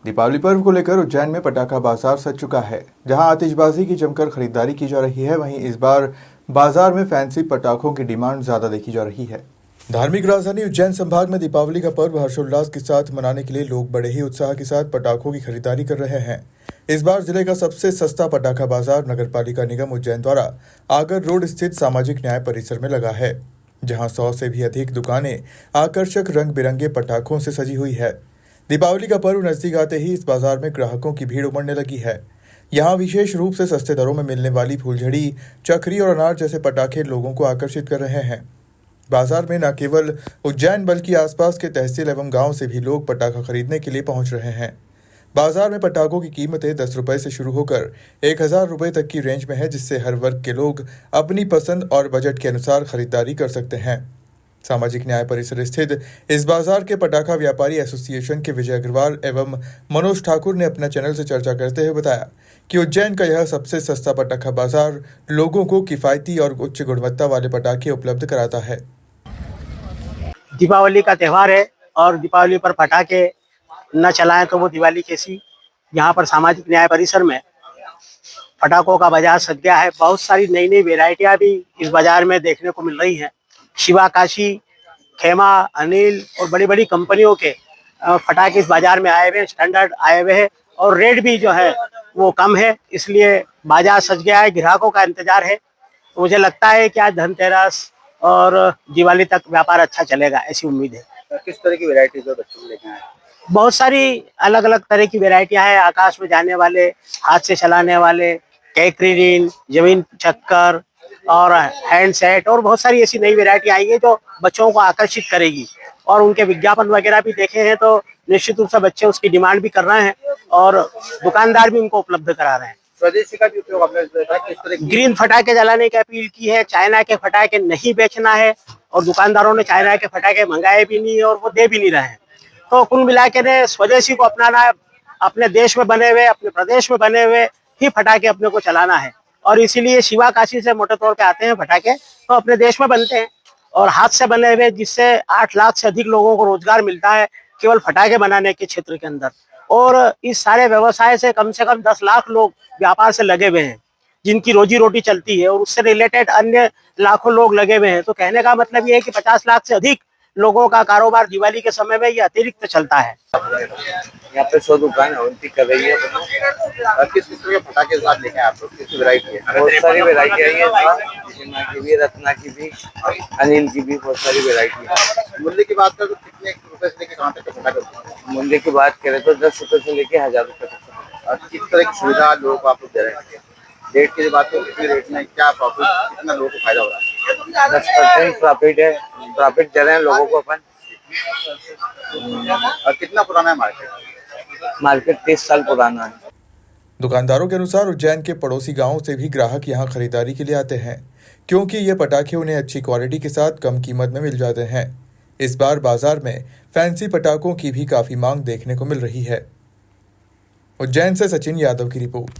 दीपावली पर्व को लेकर उज्जैन में पटाखा बाजार सज चुका है। जहां आतिशबाजी की जमकर खरीदारी की जा रही है, वहीं इस बार बाजार में फैंसी पटाखों की डिमांड ज्यादा देखी जा रही है। धार्मिक राजधानी उज्जैन संभाग में दीपावली का पर्व हर्षोल्लास के साथ मनाने के लिए लोग बड़े ही उत्साह के साथ पटाखों की खरीदारी कर रहे हैं। इस बार जिले का सबसे सस्ता पटाखा बाजार नगर पालिका निगम उज्जैन द्वारा आगर रोड स्थित सामाजिक न्याय परिसर में लगा है, जहां 100 से भी अधिक दुकानें आकर्षक रंग बिरंगे पटाखों से सजी हुई है। दीपावली का पर्व नजदीक आते ही इस बाजार में ग्राहकों की भीड़ उमड़ने लगी है। यहाँ विशेष रूप से सस्ते दरों में मिलने वाली फूलझड़ी, चक्री और अनार जैसे पटाखे लोगों को आकर्षित कर रहे हैं। बाजार में न केवल उज्जैन बल्कि आसपास के तहसील एवं गांव से भी लोग पटाखा खरीदने के लिए पहुंच रहे हैं। बाजार में पटाखों की कीमतें 10 रुपए से शुरू होकर 1000 रुपए तक की रेंज में है, जिससे हर वर्ग के लोग अपनी पसंद और बजट के अनुसार खरीदारी कर सकते हैं। सामाजिक न्याय परिसर स्थित इस बाजार के पटाखा व्यापारी एसोसिएशन के विजय अग्रवाल एवं मनोज ठाकुर ने अपने चैनल से चर्चा करते हुए बताया कि उज्जैन का यह सबसे सस्ता पटाखा बाजार लोगों को किफायती और उच्च गुणवत्ता वाले पटाखे उपलब्ध कराता है। दीपावली का त्यौहार है और दीपावली पर पटाखे न चलाएं तो वो दिवाली कैसी। यहाँ पर सामाजिक न्याय परिसर में पटाखों का बाजार सज गया है। बहुत सारी नई नई वेराइटियाँ भी इस बाजार में देखने को मिल रही हैं। शिवा, काशी, खेमा, अनिल और बड़ी बड़ी कंपनियों के पटाखे इस बाजार में आए हुए हैं, स्टैंडर्ड आए हुए हैं और रेट भी जो है वो कम है, इसलिए बाजार सज गया है। ग्राहकों का इंतजार है। मुझे लगता है कि आज धनतेरस और दिवाली तक व्यापार अच्छा चलेगा, ऐसी उम्मीद है। किस तरह की वैरायटीज है बच्चों को लेके आए? बहुत सारी अलग अलग तरह की वैरायटियां हैं। आकाश में जाने वाले, हाथ से चलाने वाले, कैकरीन, जमीन चक्कर और हैंड सेट और बहुत सारी ऐसी नई वैरायटी आई है जो बच्चों को आकर्षित करेगी। और उनके विज्ञापन वगैरह भी देखे हैं तो निश्चित रूप से बच्चे उसकी डिमांड भी कर रहे हैं और दुकानदार भी उनको उपलब्ध करा रहे हैं। स्वदेशी का भी उपयोग आपने देखा है? किस तरह की ग्रीन फटाखे जलाने की अपील की है। चाइना के फटाखे नहीं बेचना है और दुकानदारों ने चाइना के फटाखे मंगाए भी नहीं और वो दे भी नहीं रहे हैं। तो कुल मिलाकर ने स्वदेशी को अपनाना है। अपने देश में बने हुए, अपने प्रदेश में बने हुए ही फटाखे अपने को चलाना है और इसीलिए शिवा, काशी से मोटे तौर पे आते हैं फटाखे, तो अपने देश में बनते हैं और हाथ से बने हुए, जिससे 8 लाख से अधिक लोगों को रोजगार मिलता है केवल फटाखे बनाने के क्षेत्र के अंदर। और इस सारे व्यवसाय से कम 10 लाख लोग व्यापार से लगे हुए हैं, जिनकी रोजी रोटी चलती है और उससे रिलेटेड अन्य लाखों लोग लगे हुए हैं। तो कहने का मतलब ये है कि 50 लाख से अधिक लोगों का कारोबार दिवाली के समय में ये अतिरिक्त चलता है। यहाँ पे 100 दुकान उनकी कर रही है। किस किस तरह के पटाखे साथ लेके आप लोग? किस वैरायटी है? बहुत सारी वैरायटी आई है, की भी, रत्ना की भी, अनिल की भी, बहुत सारी वैरायटी है। मूल्य की बात करें तो कितने रुपए से लेके कहाँ तक के पटाखे? मूल्य की बात करें तो 10 रुपए से लेके 1000 रुपए तक। और किस तरह की सुविधा लोगों को आप लोग दे रहे हैं? रेट की बात करें, कितने रेट में क्या प्रॉफिट, कितना लोगों को फायदा हो रहा है? 10% प्रॉफिट है, प्रॉफिट दे रहे हैं लोगों को अपन। और कितना पुराना है मार्केट? मार्केट 30 साल पुराना है। दुकानदारों के अनुसार उज्जैन के पड़ोसी गांवों से भी ग्राहक यहां खरीदारी के लिए आते हैं, क्योंकि ये पटाखे उन्हें अच्छी क्वालिटी के साथ कम कीमत में मिल जाते हैं। इस बार बाजार में फैंसी पटाखों की भी काफी मांग देखने को मिल रही है। उज्जैन से सचिन यादव की रिपोर्ट।